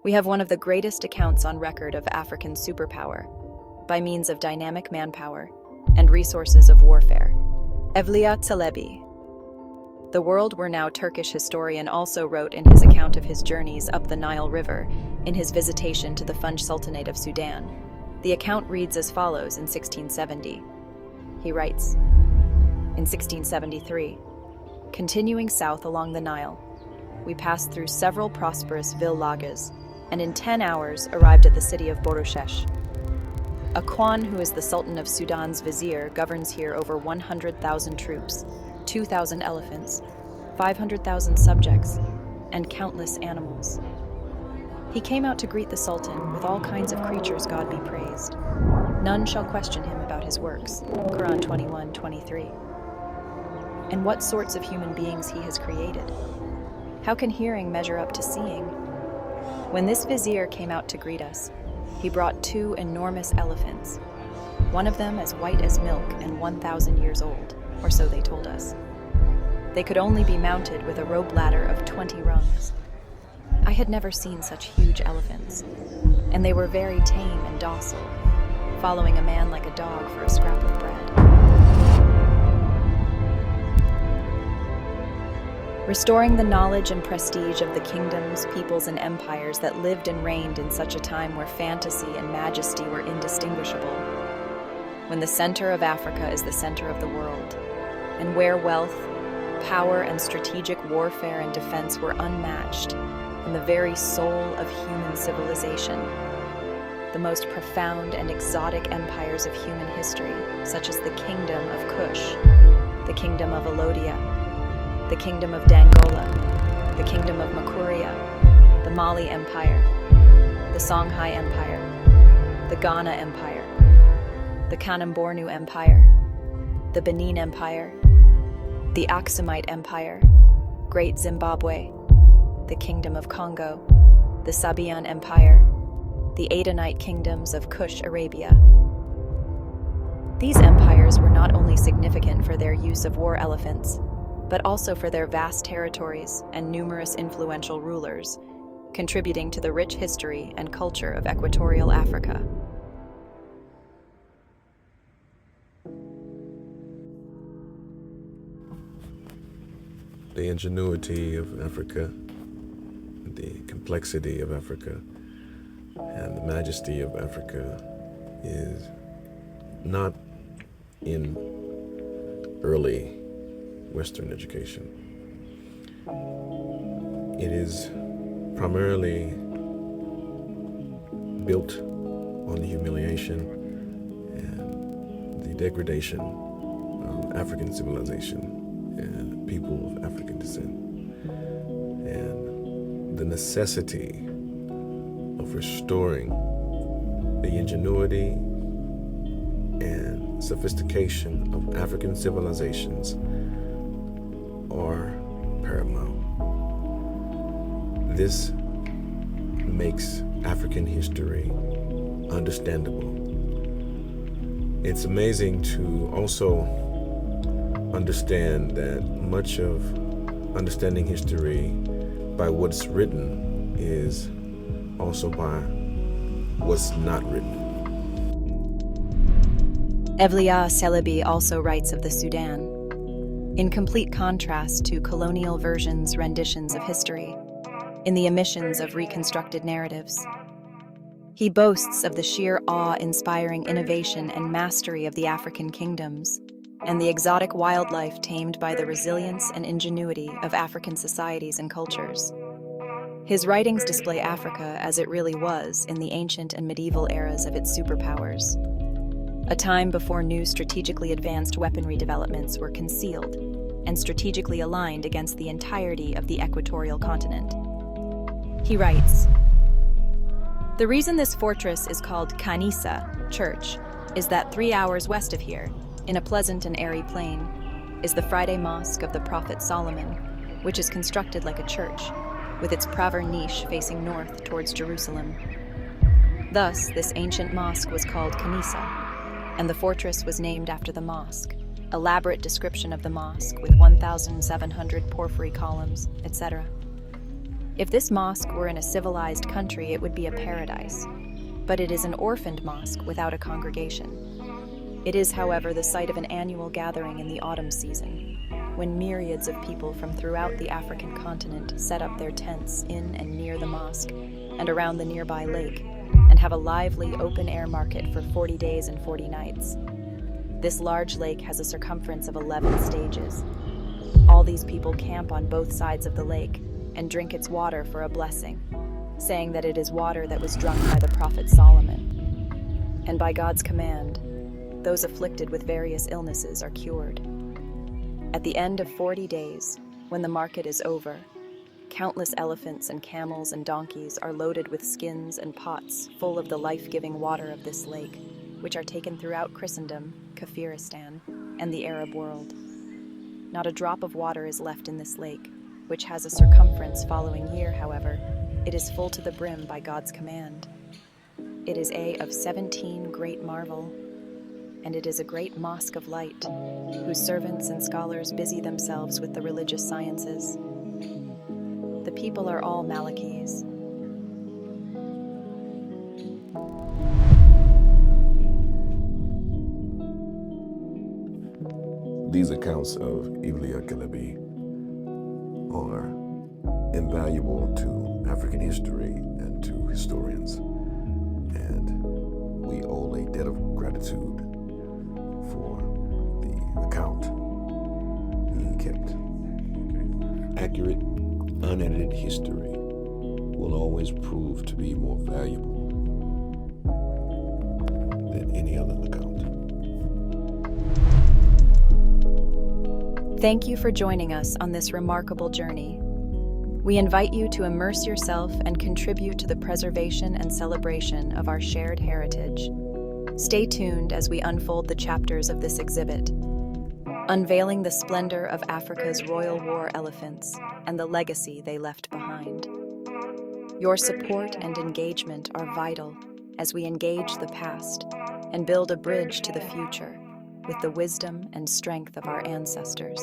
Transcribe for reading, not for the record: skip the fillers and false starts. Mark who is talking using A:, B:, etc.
A: We have one of the greatest accounts on record of African superpower, by means of dynamic manpower and resources of warfare. 𝒊𝒂𝒏. The world were now Turkish historian also wrote in his account of his journeys up the Nile River in his visitation to the Sudanese Sultanate of Sudan. The account reads as follows in 1670. He writes, in 1673, continuing south along the Nile, we passed through several prosperous villages and in 10 hours arrived at the city of Borushesh. A Khan, who is the Sultan of Sudan's vizier, governs here over 100,000 troops, 2,000 elephants, 500,000 subjects, and countless animals. He came out to greet the Sultan with all kinds of creatures, God be praised. None shall question him about his works. Quran 21:23. And what sorts of human beings he has created. How can hearing measure up to seeing? When this vizier came out to greet us, he brought 2 enormous elephants, one of them as white as milk and 1,000 years old, or so they told us. They could only be mounted with a rope ladder of 20 rungs. I had never seen such huge elephants, and they were very tame and docile, following a man like a dog for a scrap of bread. Restoring the knowledge and prestige of the kingdoms, peoples, and empires that lived and reigned in such a time where fantasy and majesty were indistinguishable. When the center of Africa is the center of the world, and where wealth, power, and strategic warfare and defense were unmatched, in the very soul of human civilization, the most profound and exotic empires of human history, such as the Kingdom of Kush, the Kingdom of Alodia, the Kingdom of Dangola, the Kingdom of Makuria, the Mali Empire, the Songhai Empire, the Ghana Empire, the Kanem-Bornu Empire, the Benin Empire, the 𝒐𝒚𝒂𝒍 Empire, Great Zimbabwe, the Kingdom of Congo, the Sabaean Empire, the Adenite kingdoms of Kush Arabia. These empires were not only significant for their use of war elephants, but also for their vast territories and numerous influential rulers, contributing to the rich history and culture of equatorial Africa.
B: The ingenuity of Africa, the complexity of Africa, and the majesty of Africa is not in early Western education. It is primarily built on the humiliation and the degradation of African civilization and people of African descent, and the necessity of restoring the ingenuity and sophistication of African civilizations are paramount. This makes African history understandable. It's amazing to also understand that much of understanding history by what's written is also by what's not written.
A: 𝒊𝒂𝒊𝒄𝒂𝒏 also writes of the Sudan, in complete contrast to colonial versions' renditions of history, in the omissions of reconstructed narratives. He boasts of the sheer awe-inspiring innovation and mastery of the African kingdoms, and the exotic wildlife tamed by the resilience and ingenuity of African societies and cultures. His writings display Africa as it really was in the ancient and medieval eras of its superpowers, a time before new strategically advanced weaponry developments were concealed and strategically aligned against the entirety of the equatorial continent. He writes, "The reason this fortress is called Kisa, church, is that 3 hours west of here, in a pleasant and airy plain, is the Friday Mosque of the Prophet Solomon, which is constructed like a church, with its praver niche facing north towards Jerusalem. Thus, this ancient mosque was called Kisa, and the fortress was named after the mosque. Elaborate description of the mosque with 1,700 porphyry columns, etc. If this mosque were in a civilized country, it would be a paradise. But it is an orphaned mosque without a congregation. It is, however, the site of an annual gathering in the autumn season, when myriads of people from throughout the African continent set up their tents in and near the mosque and around the nearby lake, and have a lively open-air market for 40 days and 40 nights. This large lake has a circumference of 11 stages. All these people camp on both sides of the lake and drink its water for a blessing, saying that it is water that was drunk by the prophet Solomon. And by God's command, those afflicted with various illnesses are cured. At the end of 40 days, when the market is over, countless elephants and camels and donkeys are loaded with skins and pots full of the life-giving water of this lake, which are taken throughout Christendom, Kafiristan, and the Arab world. Not a drop of water is left in this lake, which has a circumference following year, however. It is full to the brim by God's command. It is of 17 great marvel, and it is a great mosque of light, whose servants and scholars busy themselves with the religious sciences. The people are all Malikis.
B: These accounts of 𝒍𝒂𝒊𝒄𝒂𝒏 are invaluable to African history and to historians, and we owe a debt of gratitude for the account he kept. Accurate, unedited history will always prove to be more valuable than any other account.
A: Thank you for joining us on this remarkable journey. We invite you to immerse yourself and contribute to the preservation and celebration of our shared heritage. Stay tuned as we unfold the chapters of this exhibit, unveiling the splendor of Africa's royal war elephants and the legacy they left behind. Your support and engagement are vital as we engage the past and build a bridge to the future with the wisdom and strength of our ancestors.